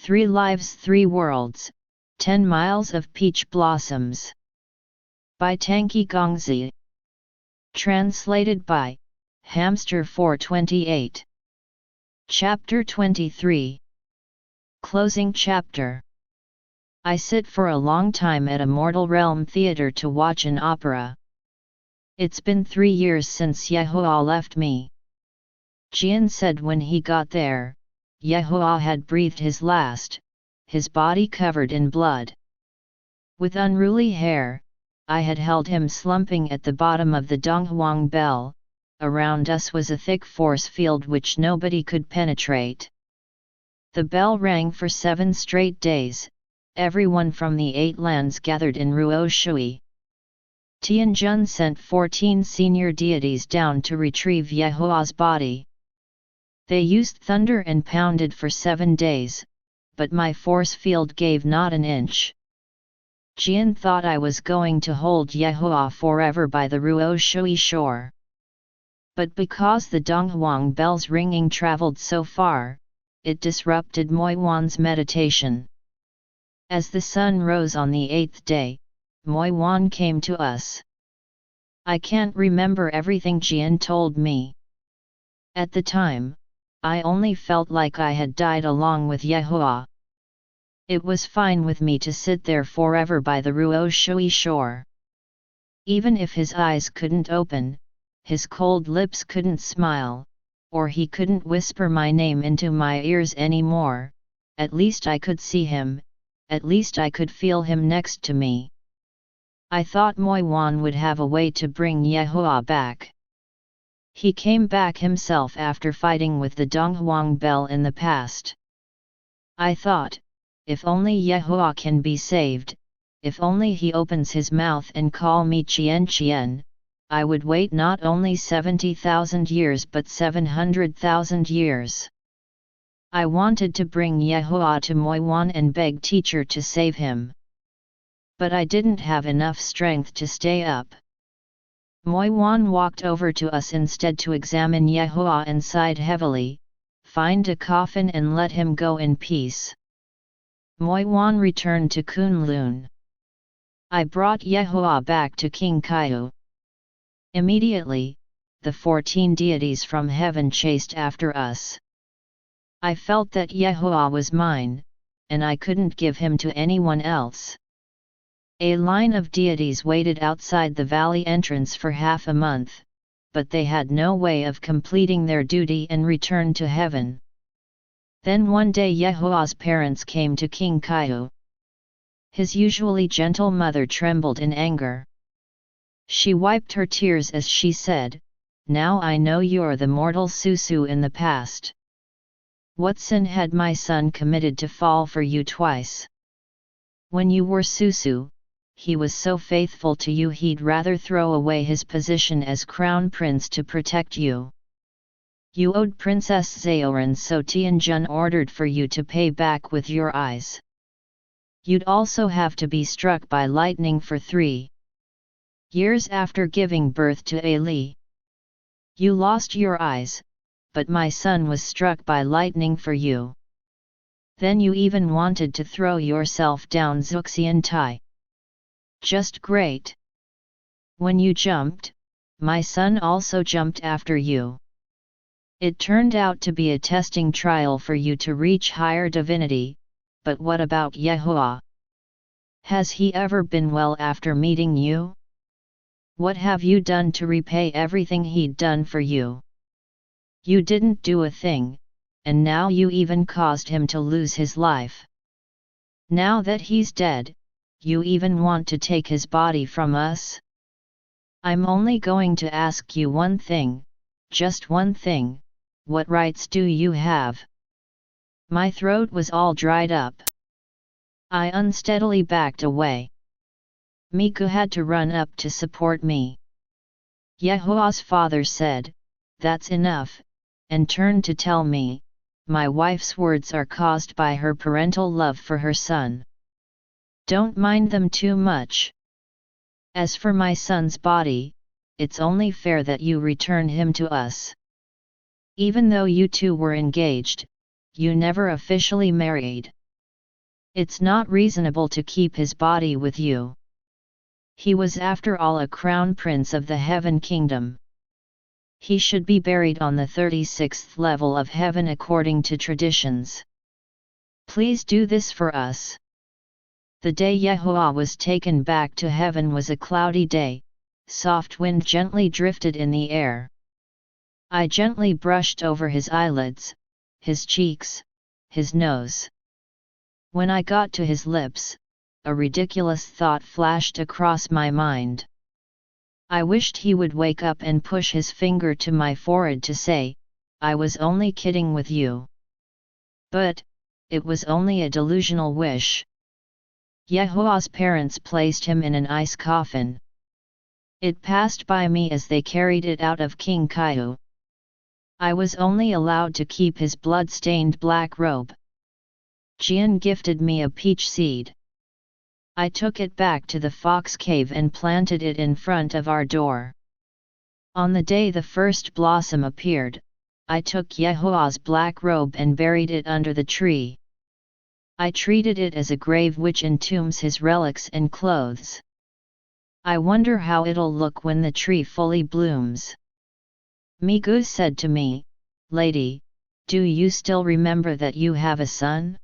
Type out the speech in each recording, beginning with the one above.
3 Lives 3 Worlds, 10 Miles of Peach Blossoms. By Tanki Gongzi. Translated by Hamster428. Chapter 23. Closing chapter. I sit for a long time at a Mortal Realm theater to watch an opera. It's been 3 years since Yehua left me. Jian said when he got there, Yehua had breathed his last, his body covered in blood. With unruly hair, I had held him slumping at the bottom of the Donghuang Bell. Around us was a thick force field which nobody could penetrate. The bell rang for 7 straight days, everyone from the 8 lands gathered in Ruo Shui. Tianjun sent 14 senior deities down to retrieve Yehua's body. They used thunder and pounded for 7 days, but my force field gave not an inch. Jian thought I was going to hold Yehua forever by the Ruo Shui shore. But because the Donghuang bell's ringing traveled so far, it disrupted Moiwan's meditation. As the sun rose on the 8th day, Moiwan came to us. I can't remember everything Jian told me. At the time, I only felt like I had died along with Yehua. It was fine with me to sit there forever by the Ruo Shui shore. Even if his eyes couldn't open, his cold lips couldn't smile, or he couldn't whisper my name into my ears anymore, at least I could see him, at least I could feel him next to me. I thought Moiwan would have a way to bring Yehua back. He came back himself after fighting with the Donghuang bell in the past. I thought, if only Yehua can be saved, if only he opens his mouth and call me Qian Qian, I would wait not only 70,000 years but 700,000 years. I wanted to bring Yehua to Moiwan and beg teacher to save him. But I didn't have enough strength to stay up. Moiwan walked over to us instead to examine Yehua and sighed heavily, find a coffin and let him go in peace. Moiwan returned to Kunlun. I brought Yehua back to King Kaiyu. Immediately, the 14 deities from heaven chased after us. I felt that Yehua was mine, and I couldn't give him to anyone else. A line of deities waited outside the valley entrance for half a month, but they had no way of completing their duty and returned to heaven. Then one day Yehua's parents came to King Kaiyu. His usually gentle mother trembled in anger. She wiped her tears as she said, "Now I know you're the mortal Susu in the past. What sin had my son committed to fall for you twice? When you were Susu, he was so faithful to you he'd rather throw away his position as crown prince to protect you. You owed Princess Zaoran, so Tianjun ordered for you to pay back with your eyes. You'd also have to be struck by lightning for 3 years after giving birth to A Li. You lost your eyes, but my son was struck by lightning for you. Then you even wanted to throw yourself down Zuxian Tai. Just great. When you jumped, my son also jumped after you. It turned out to be a testing trial for you to reach higher divinity, but what about Yehua? Has he ever been well after meeting you? What have you done to repay everything he'd done for you? You didn't do a thing, and now you even caused him to lose his life. Now that he's dead, you even want to take his body from us? I'm only going to ask you one thing, just one thing, what rights do you have?" My throat was all dried up. I unsteadily backed away. Miku had to run up to support me. Yehua's father said, "That's enough," and turned to tell me, "My wife's words are caused by her parental love for her son. Don't mind them too much. As for my son's body, it's only fair that you return him to us. Even though you two were engaged, you never officially married. It's not reasonable to keep his body with you. He was after all a crown prince of the heaven kingdom. He should be buried on the 36th level of heaven according to traditions. Please do this for us. The day Yehoah was taken back to heaven was a cloudy day, soft wind gently drifted in the air. I gently brushed over his eyelids, his cheeks, his nose. When I got to his lips, a ridiculous thought flashed across my mind. I wished he would wake up and push his finger to my forehead to say, "I was only kidding with you." But, it was only a delusional wish. Yehoah's parents placed him in an ice coffin. It passed by me as they carried it out of King Kaihu. I was only allowed to keep his blood-stained black robe. Jian gifted me a peach seed. I took it back to the fox cave and planted it in front of our door. On the day the first blossom appeared, I took Yehoah's black robe and buried it under the tree. I treated it as a grave which entombs his relics and clothes. I wonder how it'll look when the tree fully blooms. Migu said to me, "Lady, do you still remember that you have a son?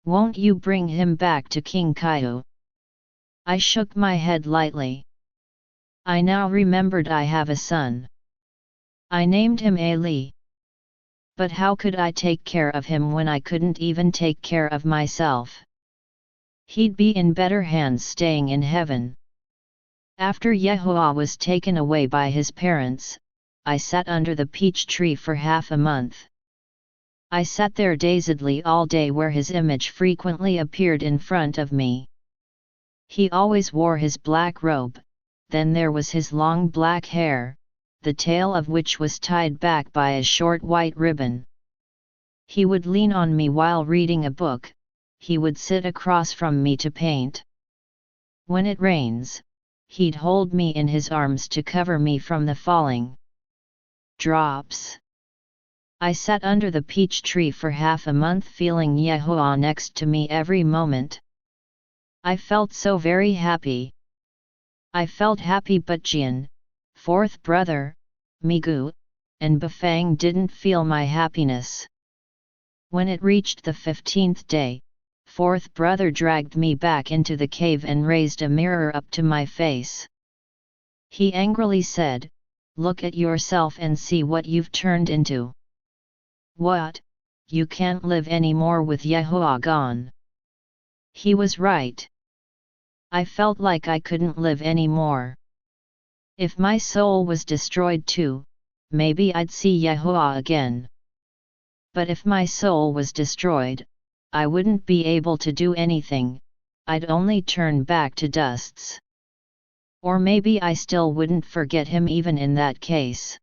Won't you bring him back to King Kaihu?" I shook my head lightly. I now remembered I have a son. I named him Ali. But how could I take care of him when I couldn't even take care of myself? He'd be in better hands staying in heaven. After Yehoah was taken away by his parents, I sat under the peach tree for half a month. I sat there dazedly all day where his image frequently appeared in front of me. He always wore his black robe, then there was his long black hair, the tail of which was tied back by a short white ribbon. He would lean on me while reading a book, he would sit across from me to paint. When it rains, he'd hold me in his arms to cover me from the falling drops. I sat under the peach tree for half a month feeling Yehoah next to me every moment. I felt so very happy. I felt happy, but Jian, fourth brother, Migu, and Bafang didn't feel my happiness. When it reached the 15th day, fourth brother dragged me back into the cave and raised a mirror up to my face. He angrily said, "Look at yourself and see what you've turned into. What? You can't live anymore with Yehoah gone." He was right. I felt like I couldn't live anymore. If my soul was destroyed too, maybe I'd see Yehoah again. But if my soul was destroyed, I wouldn't be able to do anything, I'd only turn back to dusts. Or maybe I still wouldn't forget him even in that case.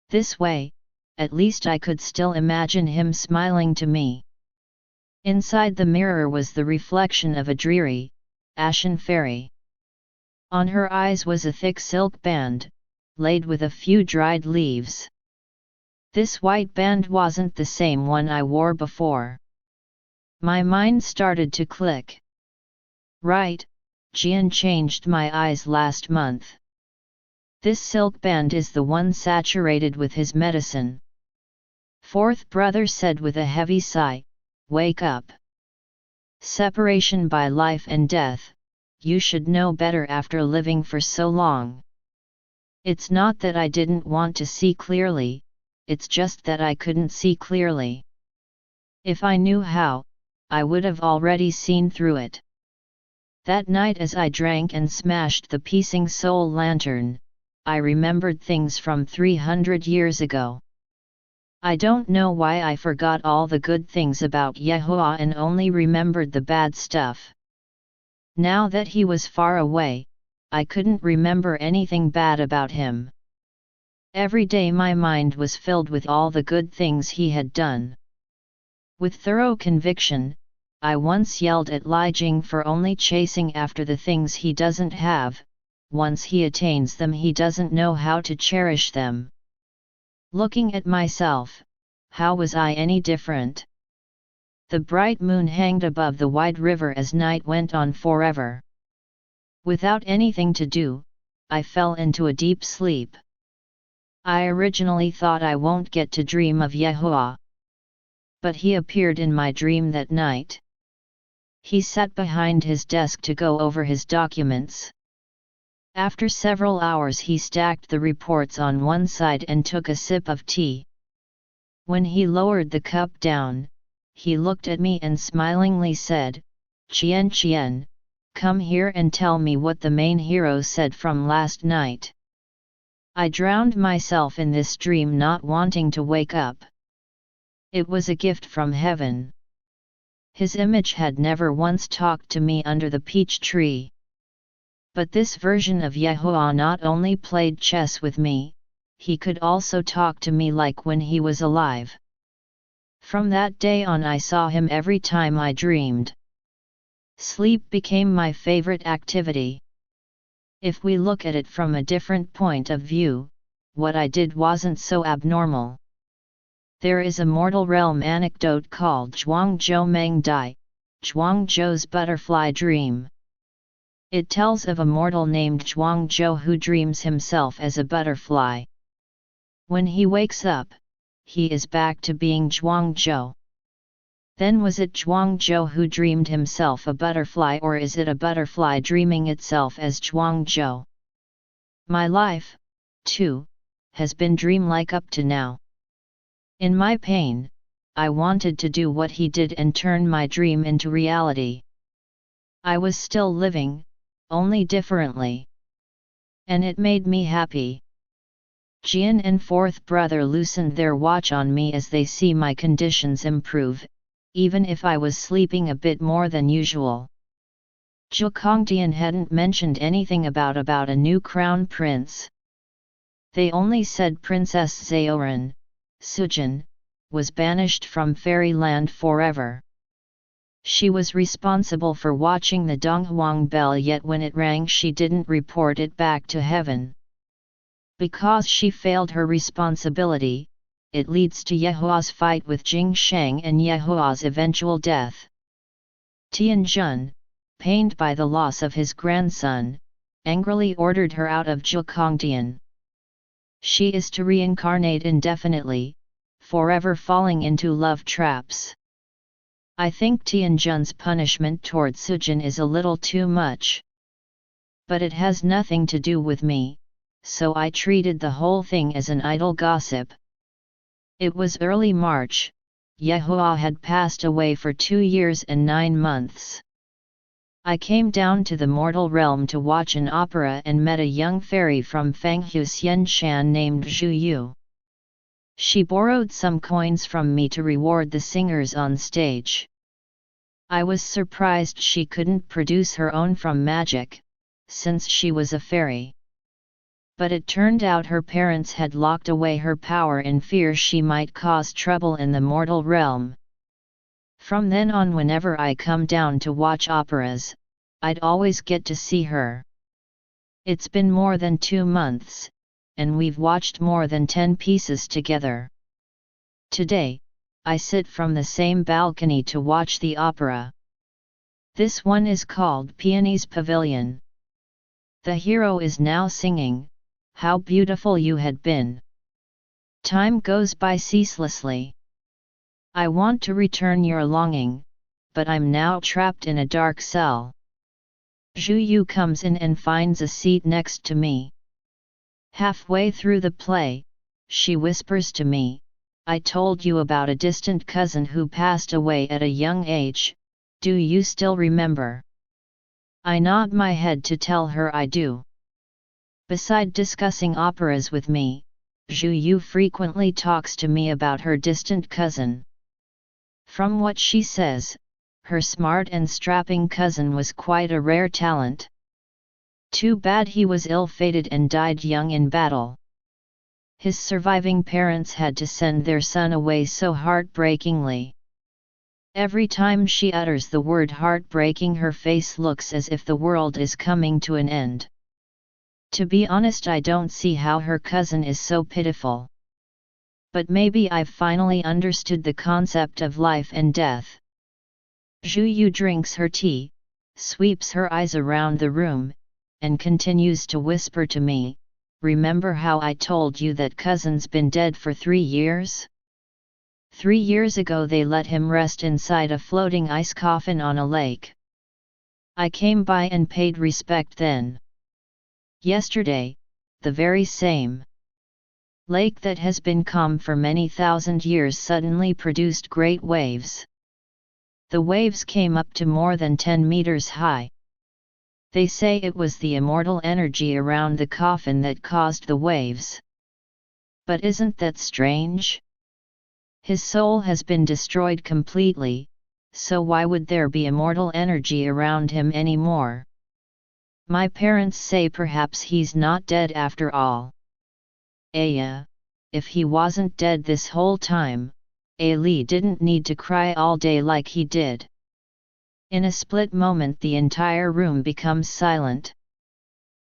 This way, at least I could still imagine him smiling to me. Inside the mirror was the reflection of a dreary, ashen fairy. On her eyes was a thick silk band, laid with a few dried leaves. This white band wasn't the same one I wore before. My mind started to click. Right, Jian changed my eyes last month. This silk band is the one saturated with his medicine. Fourth brother said with a heavy sigh, "Wake up. Separation by life and death, you should know better after living for so long." It's not that I didn't want to see clearly, it's just that I couldn't see clearly. If I knew how, I would have already seen through it. That night as I drank and smashed the piecing soul lantern, I remembered things from 300 years ago. I don't know why I forgot all the good things about Yehoah and only remembered the bad stuff. Now that he was far away, I couldn't remember anything bad about him. Every day my mind was filled with all the good things he had done. With thorough conviction, I once yelled at Li Jing for only chasing after the things he doesn't have. Once he attains them he doesn't know how to cherish them. Looking at myself, how was I any different? The bright moon hanged above the wide river as night went on forever. Without anything to do, I fell into a deep sleep. I originally thought I won't get to dream of Yahuwah. But he appeared in my dream that night. He sat behind his desk to go over his documents. After several hours he stacked the reports on one side and took a sip of tea. When he lowered the cup down, he looked at me and smilingly said, "Chien Chien, come here and tell me what the main hero said from last night." I drowned myself in this dream, not wanting to wake up. It was a gift from heaven. His image had never once talked to me under the peach tree. But this version of Yahuwah not only played chess with me, he could also talk to me like when he was alive. From that day on I saw him every time I dreamed. Sleep became my favorite activity. If we look at it from a different point of view, what I did wasn't so abnormal. There is a mortal realm anecdote called Zhuangzhou Meng Dai, Zhuangzhou's butterfly dream. It tells of a mortal named Zhuangzhou who dreams himself as a butterfly. When he wakes up, he is back to being Zhuangzhou. Then was it Zhuangzhou who dreamed himself a butterfly, or is it a butterfly dreaming itself as Zhuangzhou? My life, too, has been dreamlike up to now. In my pain, I wanted to do what he did and turn my dream into reality. I was still living, only differently. And it made me happy. Jian and fourth brother loosened their watch on me as they see my conditions improve, even if I was sleeping a bit more than usual. Zhu Kongtian hadn't mentioned anything about a new crown prince. They only said Princess Zaoran, Sujin, was banished from fairyland forever. She was responsible for watching the Donghuang bell, yet when it rang she didn't report it back to heaven. Because she failed her responsibility, it leads to Yahuwah's fight with Jing Shang and Yahuwah's eventual death. Tian Jun, pained by the loss of his grandson, angrily ordered her out of Zhu Kongtian. She is to reincarnate indefinitely, forever falling into love traps. I think Tian Jun's punishment toward Sujin is a little too much. But it has nothing to do with me, so I treated the whole thing as an idle gossip. It was early March. Yahuwah had passed away for 2 years and 9 months. I came down to the mortal realm to watch an opera and met a young fairy from Fanghu Xianshan named Zhu Yu. She borrowed some coins from me to reward the singers on stage. I was surprised she couldn't produce her own from magic, since she was a fairy. But it turned out her parents had locked away her power in fear she might cause trouble in the mortal realm. From then on, whenever I come down to watch operas, I'd always get to see her. It's been more than 2 months, and we've watched more than 10 pieces together. Today, I sit from the same balcony to watch the opera. This one is called Peony's Pavilion. The hero is now singing, "How beautiful you had been." Time goes by ceaselessly. I want to return your longing, but I'm now trapped in a dark cell. Zhu Yu comes in and finds a seat next to me. Halfway through the play, she whispers to me, "I told you about a distant cousin who passed away at a young age, do you still remember?" I nod my head to tell her I do. Beside discussing operas with me, Zhu Yu frequently talks to me about her distant cousin. From what she says, her smart and strapping cousin was quite a rare talent. Too bad he was ill-fated and died young in battle. His surviving parents had to send their son away so heartbreakingly. Every time she utters the word heartbreaking, her face looks as if the world is coming to an end. To be honest, I don't see how her cousin is so pitiful. But maybe I've finally understood the concept of life and death. Zhu Yu drinks her tea, sweeps her eyes around the room, and continues to whisper to me, "Remember how I told you that cousin's been dead for 3 years? 3 years ago they let him rest inside a floating ice coffin on a lake. I came by and paid respect then. Yesterday, the very same lake that has been calm for many thousand years suddenly produced great waves. The waves came up to more than 10 meters high. They say it was the immortal energy around the coffin that caused the waves. But isn't that strange? His soul has been destroyed completely, so why would there be immortal energy around him anymore? My parents say perhaps he's not dead after all. Yeah, if he wasn't dead this whole time, Ali didn't need to cry all day like he did." In a split moment the entire room becomes silent.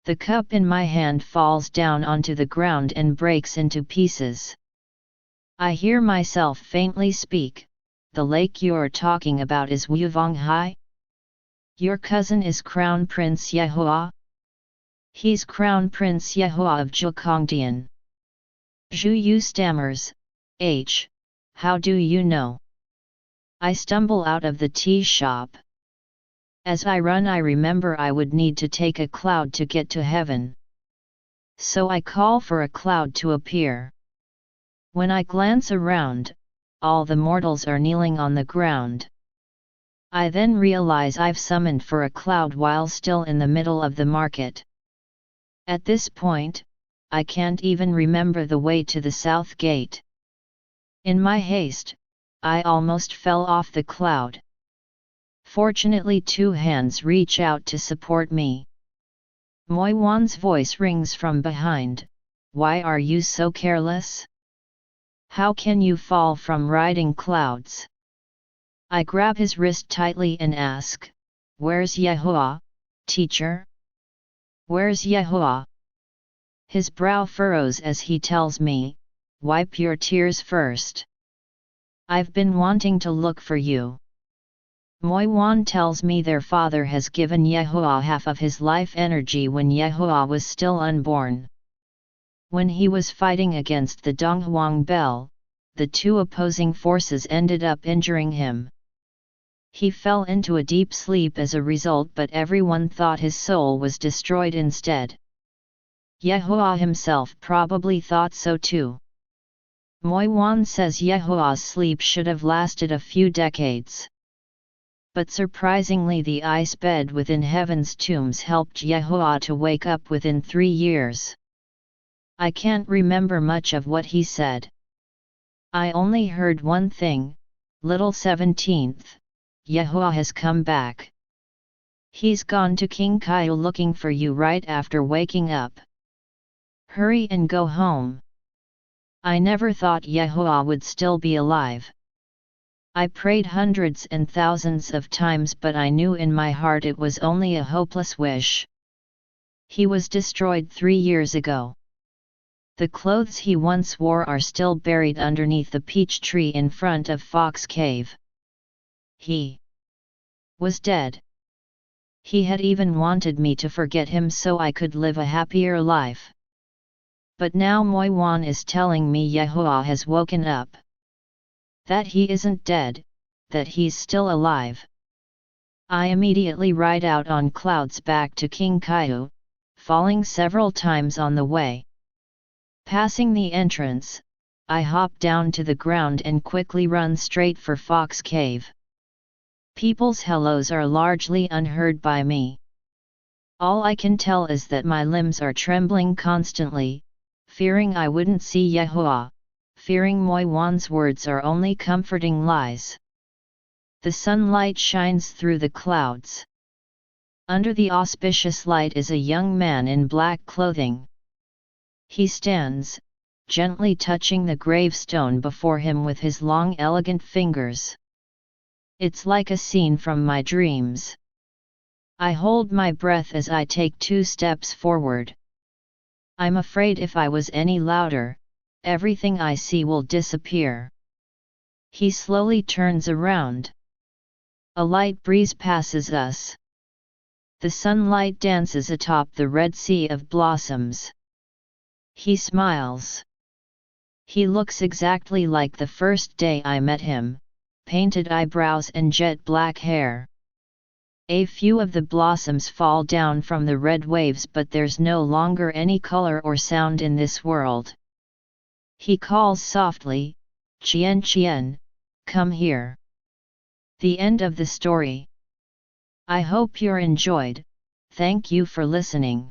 The cup in my hand falls down onto the ground and breaks into pieces. I hear myself faintly speak, "The lake you're talking about is Wuvonghai? Your cousin is Crown Prince Yehua? He's Crown Prince Yehua of Zhukongdian." Zhu Yu stammers, "How do you know?" I stumble out of the tea shop. As I run I remember I would need to take a cloud to get to heaven. So I call for a cloud to appear. When I glance around, all the mortals are kneeling on the ground. I then realize I've summoned for a cloud while still in the middle of the market. At this point, I can't even remember the way to the south gate. In my haste, I almost fell off the cloud. Fortunately 2 hands reach out to support me. Moi Wan's voice rings from behind, "Why are you so careless? How can you fall from riding clouds?" I grab his wrist tightly and ask, "Where's Yehua, teacher? Where's Yehua?" His brow furrows as he tells me, "Wipe your tears first. I've been wanting to look for you." Moi Wan tells me their father has given Yehua half of his life energy when Yehua was still unborn. When he was fighting against the Donghuang Bell, the 2 opposing forces ended up injuring him. He fell into a deep sleep as a result, but everyone thought his soul was destroyed instead. Yehua himself probably thought so too. Moi Wan says Yehua's sleep should have lasted a few decades. But surprisingly the ice bed within heaven's tombs helped Yehua to wake up within 3 years. I can't remember much of what he said. I only heard one thing, "Little 17th, Yehua has come back. He's gone to King Kaiu looking for you right after waking up. Hurry and go home." I never thought Yehua would still be alive. I prayed hundreds and thousands of times, but I knew in my heart it was only a hopeless wish. He was destroyed 3 years ago. The clothes he once wore are still buried underneath the peach tree in front of Fox Cave. He was dead. He had even wanted me to forget him so I could live a happier life. But now Moi Wan is telling me Yehua has woken up. That he isn't dead, that he's still alive. I immediately ride out on clouds back to King Kaiu, falling several times on the way. Passing the entrance, I hop down to the ground and quickly run straight for Fox Cave. People's hellos are largely unheard by me. All I can tell is that my limbs are trembling constantly, fearing I wouldn't see Yehua, fearing Moi Wan's words are only comforting lies. The sunlight shines through the clouds. Under the auspicious light is a young man in black clothing. He stands, gently touching the gravestone before him with his long elegant fingers. It's like a scene from my dreams. I hold my breath as I take 2 steps forward. I'm afraid if I was any louder, everything I see will disappear. He slowly turns around. A light breeze passes us. The sunlight dances atop the red sea of blossoms. He smiles. He looks exactly like the first day I met him, painted eyebrows and jet black hair. A few of the blossoms fall down from the red waves, but there's no longer any color or sound in this world. He calls softly, "Qian Qian, come here." The end of the story. I hope you're enjoyed. Thank you for listening.